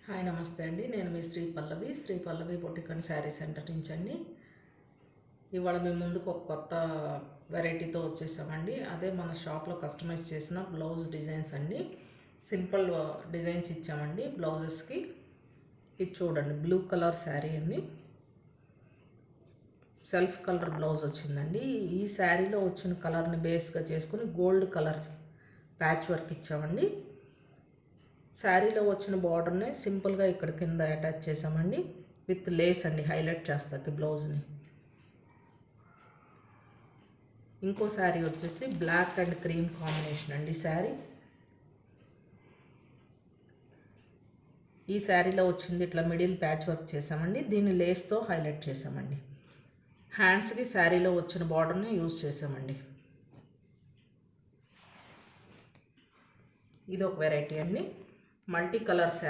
Hi నమస్తే అండి. నేను మీ శ్రీ పల్లవి బొటిక్ అండ్ శారీ సెంటర్ నుంచి అండి. ఇవాళ మీ ముందుకు ఒక కొత్త వెరైటీతో వచ్చేసామండి. అదే మన షాప్లో కస్టమైజ్ చేసిన బ్లౌజ్ డిజైన్స్ అండి. సింపుల్ డిజైన్స్ ఇచ్చామండి బ్లౌజెస్కి. ఇది చూడండి, బ్లూ కలర్ శారీ అండి, సెల్ఫ్ కలర్ బ్లౌజ్ వచ్చిందండి. ఈ శారీలో వచ్చిన కలర్ని బేస్గా చేసుకుని గోల్డ్ కలర్ ప్యాచ్ వర్క్ ఇచ్చామండి. శారీలో వచ్చిన బార్డర్ని సింపుల్గా ఇక్కడ కింద అటాచ్ చేసామండి విత్ లేస్ అండి, హైలైట్ చేస్తాకి బ్లౌజ్ని. ఇంకో శారీ వచ్చేసి బ్లాక్ అండ్ క్రీమ్ కాంబినేషన్ అండి శారీ. ఈ శారీలో వచ్చింది ఇట్లా మిడిల్ ప్యాచ్ వర్క్ చేసామండి, దీన్ని లేస్తో హైలైట్ చేసామండి. హ్యాండ్స్కి శారీలో వచ్చిన బార్డర్ని యూజ్ చేసామండి. ఇది ఒక వెరైటీ అండి, మల్టీ కలర్ శారీ.